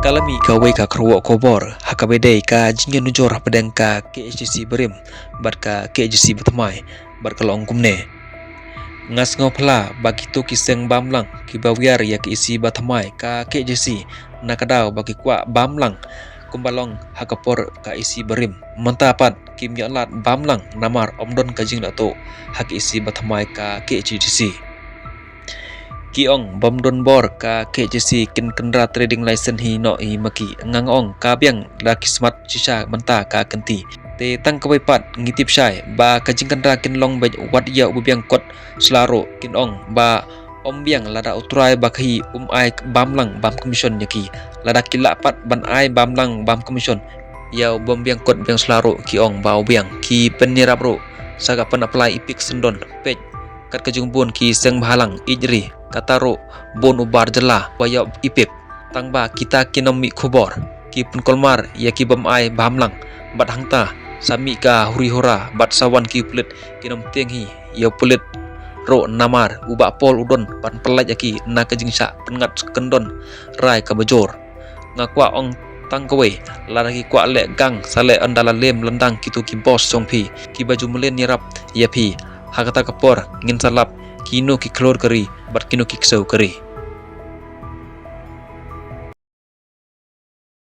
kalami ka we ka kruwa kobor hakabede ka jingan nujor pedang ka KHC berim bat ka KHC betmai bat kalong kumne ngas ngopla bagi tu kiseng bamlang ki bawiar ya ki isi batmai ka KHC nakadau bagi kwa bamlang kumbalong hakapor ka isi berim mentapat kim yalat bamlang namar omdon ka jing dato hak isi batmai ka KHC Kiong bomdon bor ka KJC kin kendra trading license hi no hi maki ngangong ka biang la kismat sisa menta ka kenti te tang kawai pat ngitip syai ba kajing kendra kin long baj wat ya ubiang kot selaro kin ong ba om biang lada utrai bakhi ai bamlang bam commission yaki lada kilak pat ban ai bamlang bam commission ya bom biang kot biang selaro ki ong ba biang ki penirap ro saga pen apply ipik sendon pej kat kajungbun ki seng bahalang ijri kataro bon ubar jela waya ipip tangba kita kinomi khobor ki punkolmar ya ki bamai bamlang bat hangta sami ka huri hora bat sawan ki pulit kinom tenghi ya pulit ro namar uba pol udon ban pelaj aki na kajingsa pengat kendon rai ka bejor ngakwa ong tangkawe laraki kwa le gang sale andala lem lendang kitu ki bos songpi ki baju melen nyerap ya pi hakata kapor ngin salap kino ki klor kari bat kino ki ksau kari